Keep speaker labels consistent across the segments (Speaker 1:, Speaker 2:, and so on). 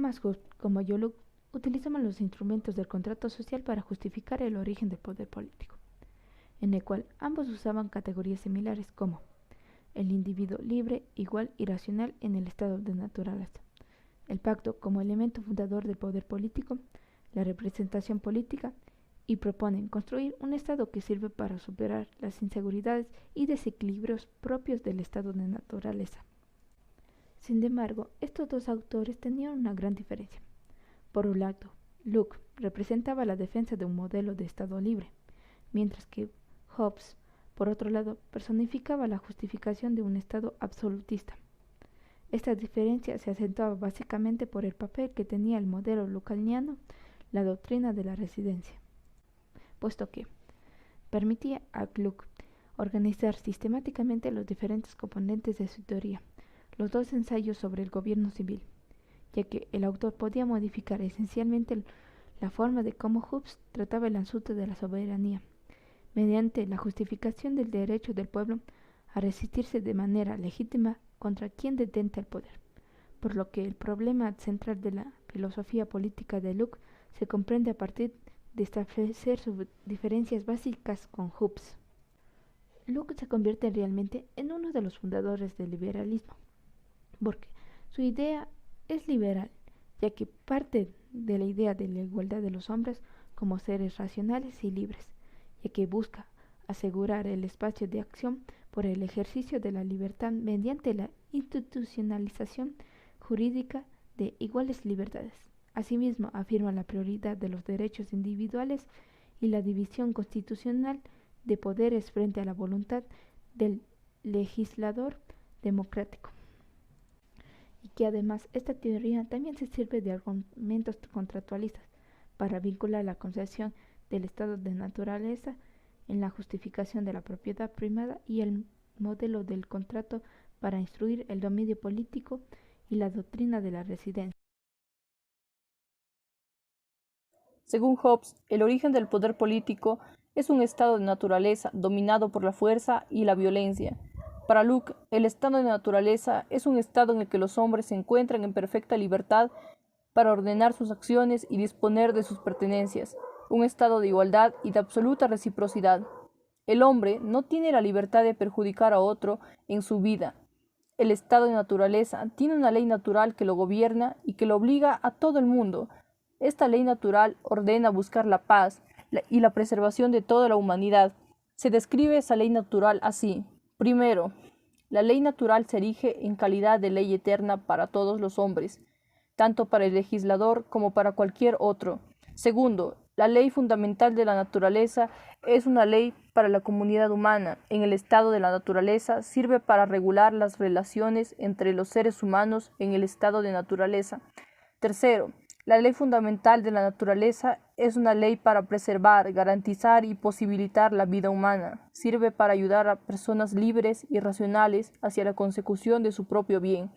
Speaker 1: Thomas Hobbes como Locke utilizaban los instrumentos del contrato social para justificar el origen del poder político, en el cual ambos usaban categorías similares como el individuo libre, igual y racional en el estado de naturaleza, el pacto como elemento fundador del poder político, la representación política, y proponen construir un estado que sirve para superar las inseguridades y desequilibrios propios del estado de naturaleza. Sin embargo, estos dos autores tenían una gran diferencia. Por un lado, Locke representaba la defensa de un modelo de estado libre, mientras que Hobbes, por otro lado, personificaba la justificación de un estado absolutista. Esta diferencia se acentuaba básicamente por el papel que tenía el modelo lacaniano, la doctrina de la residencia, puesto que permitía a Locke organizar sistemáticamente los diferentes componentes de su teoría, los dos ensayos sobre el gobierno civil, ya que el autor podía modificar esencialmente la forma de cómo Hobbes trataba el asunto de la soberanía, mediante la justificación del derecho del pueblo a resistirse de manera legítima contra quien detenta el poder, por lo que el problema central de la filosofía política de Locke se comprende a partir de establecer sus diferencias básicas con Hobbes. Locke se convierte realmente en uno de los fundadores del liberalismo, porque su idea es liberal, ya que parte de la idea de la igualdad de los hombres como seres racionales y libres, ya que busca asegurar el espacio de acción por el ejercicio de la libertad mediante la institucionalización jurídica de iguales libertades. Asimismo, afirma la prioridad de los derechos individuales y la división constitucional de poderes frente a la voluntad del legislador democrático. Y que además esta teoría también se sirve de argumentos contractualistas para vincular la concepción del estado de naturaleza en la justificación de la propiedad privada y el modelo del contrato para instruir el dominio político y la doctrina de la residencia.
Speaker 2: Según Hobbes, el origen del poder político es un estado de naturaleza dominado por la fuerza y la violencia. Para Locke, el estado de naturaleza es un estado en el que los hombres se encuentran en perfecta libertad para ordenar sus acciones y disponer de sus pertenencias, un estado de igualdad y de absoluta reciprocidad. El hombre no tiene la libertad de perjudicar a otro en su vida. El estado de naturaleza tiene una ley natural que lo gobierna y que lo obliga a todo el mundo. Esta ley natural ordena buscar la paz y la preservación de toda la humanidad. Se describe esa ley natural así. Primero, la ley natural se erige en calidad de ley eterna para todos los hombres, tanto para el legislador como para cualquier otro. Segundo, la ley fundamental de la naturaleza es una ley para la comunidad humana. En el estado de la naturaleza sirve para regular las relaciones entre los seres humanos en el estado de naturaleza. Tercero, la ley fundamental de la naturaleza es una ley para preservar, garantizar y posibilitar la vida humana. Sirve para ayudar a personas libres y racionales hacia la consecución de su propio bien.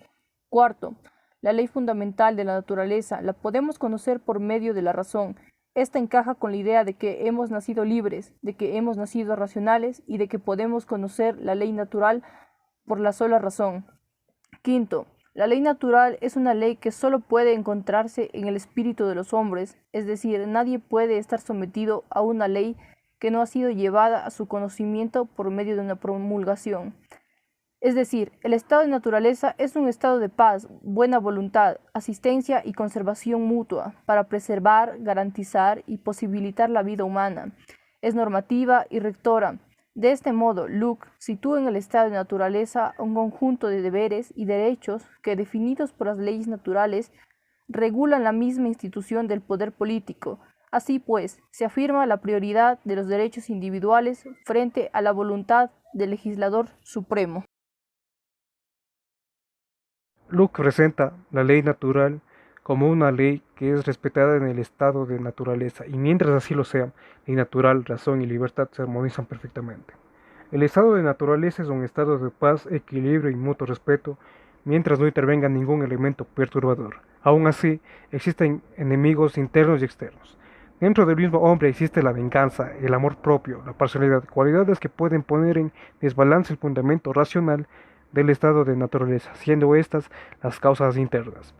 Speaker 2: Cuarto, la ley fundamental de la naturaleza la podemos conocer por medio de la razón. Esta encaja con la idea de que hemos nacido libres, de que hemos nacido racionales y de que podemos conocer la ley natural por la sola razón. Quinto, la ley natural es una ley que solo puede encontrarse en el espíritu de los hombres, es decir, nadie puede estar sometido a una ley que no ha sido llevada a su conocimiento por medio de una promulgación. Es decir, el estado de naturaleza es un estado de paz, buena voluntad, asistencia y conservación mutua para preservar, garantizar y posibilitar la vida humana. Es normativa y rectora. De este modo, Locke sitúa en el estado de naturaleza un conjunto de deberes y derechos que, definidos por las leyes naturales, regulan la misma institución del poder político. Así pues, se afirma la prioridad de los derechos individuales frente a la voluntad del legislador supremo.
Speaker 3: Locke presenta la ley natural como una ley que es respetada en el estado de naturaleza, y mientras así lo sea, ley natural, razón y libertad se armonizan perfectamente. El estado de naturaleza es un estado de paz, equilibrio y mutuo respeto, mientras no intervenga ningún elemento perturbador. Aún así, existen enemigos internos y externos. Dentro del mismo hombre existe la venganza, el amor propio, la parcialidad, cualidades que pueden poner en desbalance el fundamento racional del estado de naturaleza, siendo estas las causas internas.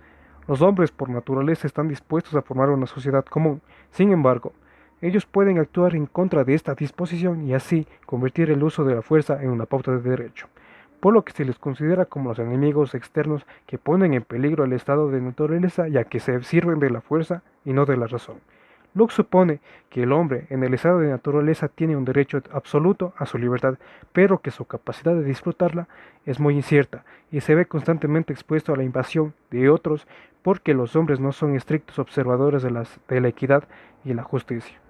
Speaker 3: Los hombres por naturaleza están dispuestos a formar una sociedad común. Sin embargo, ellos pueden actuar en contra de esta disposición y así convertir el uso de la fuerza en una pauta de derecho, por lo que se les considera como los enemigos externos que ponen en peligro el estado de naturaleza, ya que se sirven de la fuerza y no de la razón. Locke supone que el hombre en el estado de naturaleza tiene un derecho absoluto a su libertad, pero que su capacidad de disfrutarla es muy incierta y se ve constantemente expuesto a la invasión de otros porque los hombres no son estrictos observadores de la equidad y la justicia.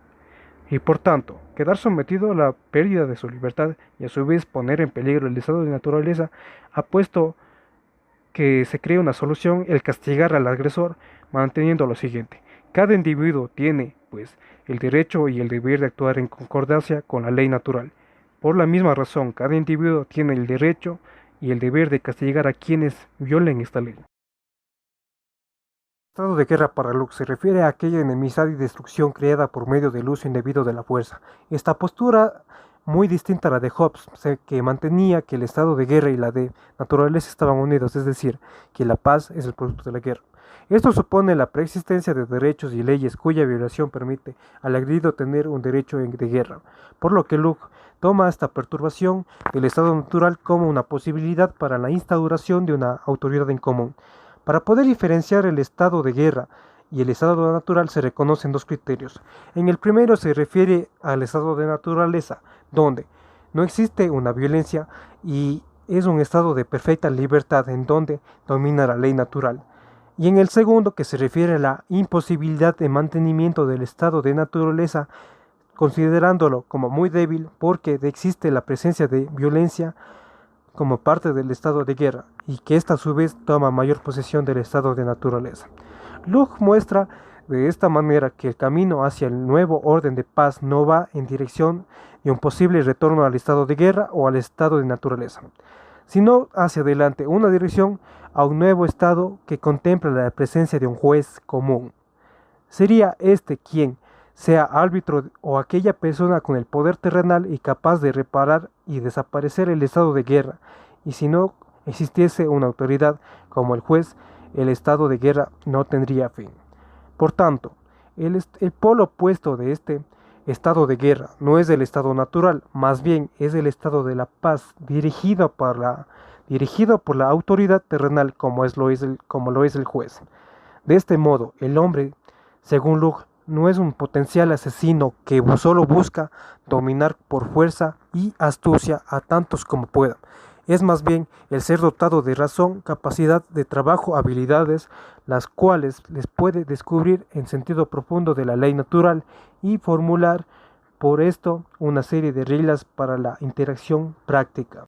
Speaker 3: Y por tanto, quedar sometido a la pérdida de su libertad y a su vez poner en peligro el estado de naturaleza ha puesto que se cree una solución el castigar al agresor manteniendo lo siguiente. Cada individuo tiene, pues, el derecho y el deber de actuar en concordancia con la ley natural. Por la misma razón, cada individuo tiene el derecho y el deber de castigar a quienes violen esta ley. Estado de guerra para Locke se refiere a aquella enemistad y destrucción creada por medio del uso indebido de la fuerza. Esta postura, muy distinta a la de Hobbes, que mantenía que el estado de guerra y la de naturaleza estaban unidos, es decir, que la paz es el producto de la guerra. Esto supone la preexistencia de derechos y leyes cuya violación permite al agredido tener un derecho de guerra, por lo que Locke toma esta perturbación del estado natural como una posibilidad para la instauración de una autoridad en común. Para poder diferenciar el estado de guerra y el estado natural se reconocen dos criterios. En el primero se refiere al estado de naturaleza, donde no existe una violencia y es un estado de perfecta libertad en donde domina la ley natural. Y en el segundo, que se refiere a la imposibilidad de mantenimiento del estado de naturaleza, considerándolo como muy débil porque existe la presencia de violencia como parte del estado de guerra, y que ésta a su vez toma mayor posesión del estado de naturaleza. Locke muestra de esta manera que el camino hacia el nuevo orden de paz no va en dirección de un posible retorno al estado de guerra o al estado de naturaleza, sino hacia adelante una dirección a un nuevo estado que contempla la presencia de un juez común. Sería este quien sea árbitro o aquella persona con el poder terrenal y capaz de reparar y desaparecer el estado de guerra, y si no existiese una autoridad como el juez, el estado de guerra no tendría fin. Por tanto, el polo opuesto de este estado de guerra no es el estado natural, más bien es el estado de la paz dirigido por la autoridad terrenal como lo es el juez. De este modo, el hombre, según Locke, no es un potencial asesino que solo busca dominar por fuerza y astucia a tantos como pueda. Es más bien el ser dotado de razón, capacidad de trabajo, habilidades, las cuales les puede descubrir en sentido profundo de la ley natural y formular por esto una serie de reglas para la interacción práctica.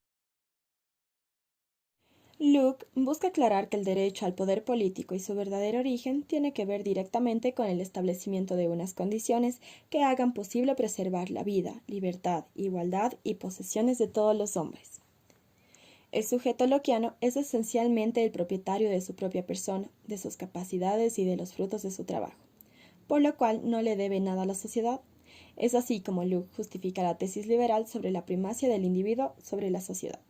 Speaker 4: Locke busca aclarar que el derecho al poder político y su verdadero origen tiene que ver directamente con el establecimiento de unas condiciones que hagan posible preservar la vida, libertad, igualdad y posesiones de todos los hombres. El sujeto lockeano es esencialmente el propietario de su propia persona, de sus capacidades y de los frutos de su trabajo, por lo cual no le debe nada a la sociedad. Es así como Locke justifica la tesis liberal sobre la primacia del individuo sobre la sociedad.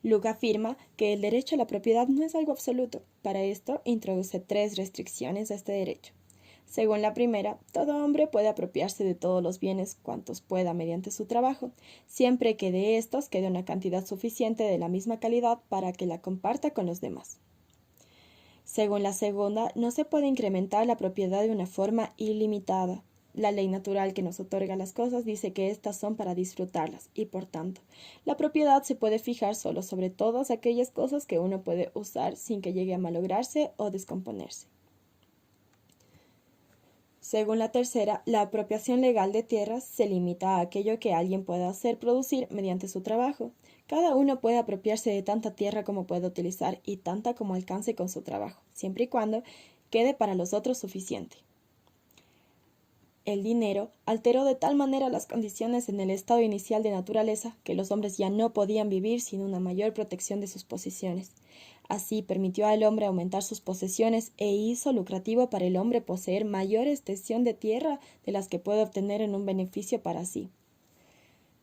Speaker 4: Locke afirma que el derecho a la propiedad no es algo absoluto. Para esto, introduce 3 restricciones a este derecho. Según la primera, todo hombre puede apropiarse de todos los bienes cuantos pueda mediante su trabajo, siempre que de estos quede una cantidad suficiente de la misma calidad para que la comparta con los demás. Según la segunda, no se puede incrementar la propiedad de una forma ilimitada. La ley natural que nos otorga las cosas dice que éstas son para disfrutarlas y, por tanto, la propiedad se puede fijar solo sobre todas aquellas cosas que uno puede usar sin que llegue a malograrse o descomponerse. Según la tercera, la apropiación legal de tierras se limita a aquello que alguien pueda hacer producir mediante su trabajo. Cada uno puede apropiarse de tanta tierra como pueda utilizar y tanta como alcance con su trabajo, siempre y cuando quede para los otros suficiente. El dinero alteró de tal manera las condiciones en el estado inicial de naturaleza que los hombres ya no podían vivir sin una mayor protección de sus posesiones. Así permitió al hombre aumentar sus posesiones e hizo lucrativo para el hombre poseer mayor extensión de tierra de las que puede obtener en un beneficio para sí.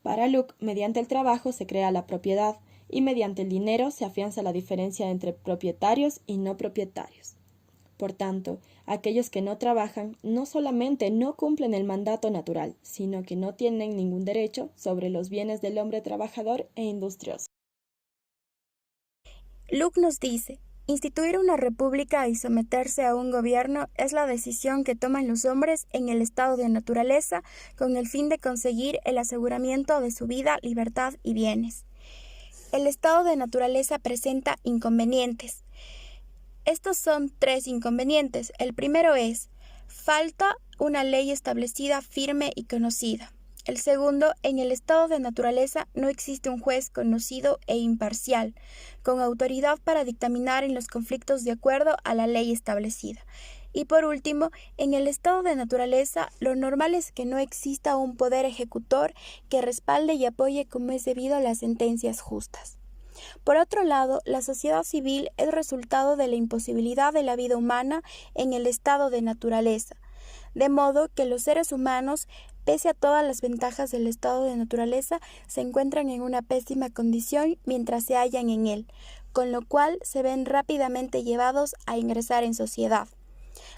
Speaker 4: Para Locke, mediante el trabajo se crea la propiedad, y mediante el dinero se afianza la diferencia entre propietarios y no propietarios. Por tanto, aquellos que no trabajan no solamente no cumplen el mandato natural, sino que no tienen ningún derecho sobre los bienes del hombre trabajador e industrioso.
Speaker 5: Locke nos dice: instituir una república y someterse a un gobierno es la decisión que toman los hombres en el estado de naturaleza con el fin de conseguir el aseguramiento de su vida, libertad y bienes. El estado de naturaleza presenta inconvenientes. Estos son 3 inconvenientes. El primero es: falta una ley establecida, firme y conocida. El segundo, en el estado de naturaleza no existe un juez conocido e imparcial, con autoridad para dictaminar en los conflictos de acuerdo a la ley establecida. Y por último, en el estado de naturaleza, lo normal es que no exista un poder ejecutor que respalde y apoye como es debido a las sentencias justas. Por otro lado, la sociedad civil es resultado de la imposibilidad de la vida humana en el estado de naturaleza, de modo que los seres humanos, pese a todas las ventajas del estado de naturaleza, se encuentran en una pésima condición mientras se hallan en él, con lo cual se ven rápidamente llevados a ingresar en sociedad.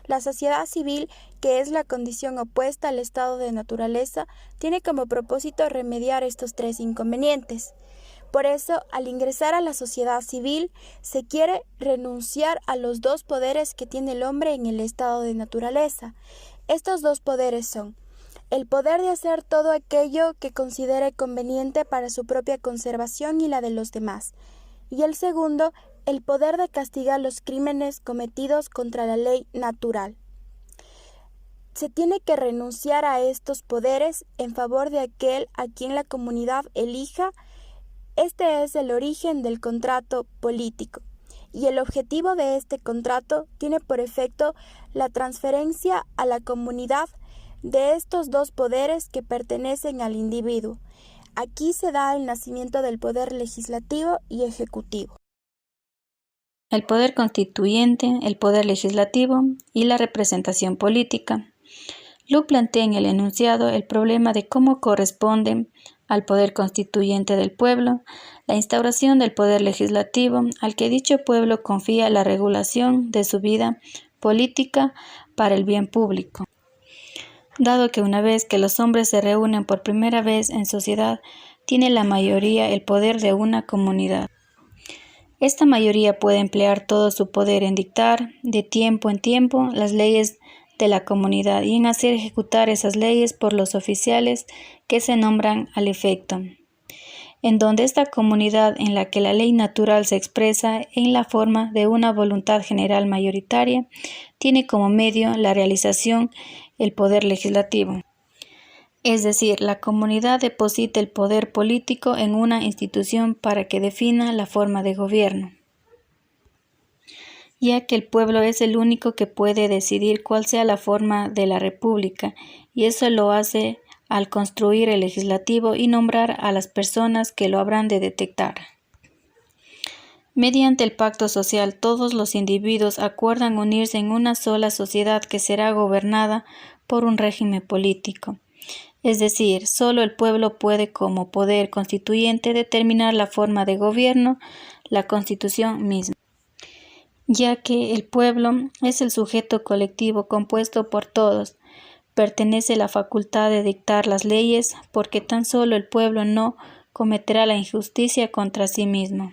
Speaker 5: La sociedad civil, que es la condición opuesta al estado de naturaleza, tiene como propósito remediar estos 3 inconvenientes. Por eso, al ingresar a la sociedad civil, se quiere renunciar a los 2 poderes que tiene el hombre en el estado de naturaleza. Estos 2 poderes son: el poder de hacer todo aquello que considere conveniente para su propia conservación y la de los demás. Y el segundo, el poder de castigar los crímenes cometidos contra la ley natural. Se tiene que renunciar a estos poderes en favor de aquel a quien la comunidad elija. Este es el origen del contrato político, y el objetivo de este contrato tiene por efecto la transferencia a la comunidad de estos 2 poderes que pertenecen al individuo. Aquí se da el nacimiento del poder legislativo y ejecutivo.
Speaker 6: El poder constituyente, el poder legislativo y la representación política. Locke plantea en el enunciado el problema de cómo corresponde al poder constituyente del pueblo la instauración del poder legislativo al que dicho pueblo confía la regulación de su vida política para el bien público. Dado que una vez que los hombres se reúnen por primera vez en sociedad, tiene la mayoría el poder de una comunidad. Esta mayoría puede emplear todo su poder en dictar, de tiempo en tiempo, las leyes de la comunidad y en hacer ejecutar esas leyes por los oficiales que se nombran al efecto. En donde esta comunidad en la que la ley natural se expresa en la forma de una voluntad general mayoritaria, tiene como medio la realización el poder legislativo. Es decir, la comunidad deposita el poder político en una institución para que defina la forma de gobierno, ya que el pueblo es el único que puede decidir cuál sea la forma de la república, y eso lo hace al construir el legislativo y nombrar a las personas que lo habrán de detectar. Mediante el pacto social, todos los individuos acuerdan unirse en una sola sociedad que será gobernada por un régimen político. Es decir, solo el pueblo puede como poder constituyente determinar la forma de gobierno, la Constitución misma, ya que el pueblo es el sujeto colectivo compuesto por todos. Pertenece la facultad de dictar las leyes porque tan solo el pueblo no cometerá la injusticia contra sí mismo.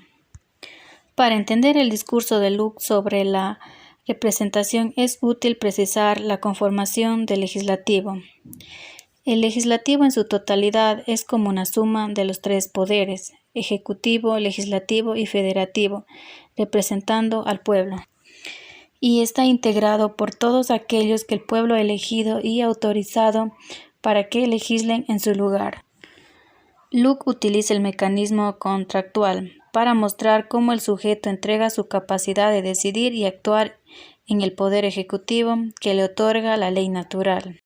Speaker 6: Para entender el discurso de Locke sobre la representación es útil precisar la conformación del legislativo. El legislativo en su totalidad es como una suma de los 3 poderes, ejecutivo, legislativo y federativo, representando al pueblo. Y está integrado por todos aquellos que el pueblo ha elegido y autorizado para que legislen en su lugar. Locke utiliza el mecanismo contractual para mostrar cómo el sujeto entrega su capacidad de decidir y actuar en el poder ejecutivo que le otorga la ley natural.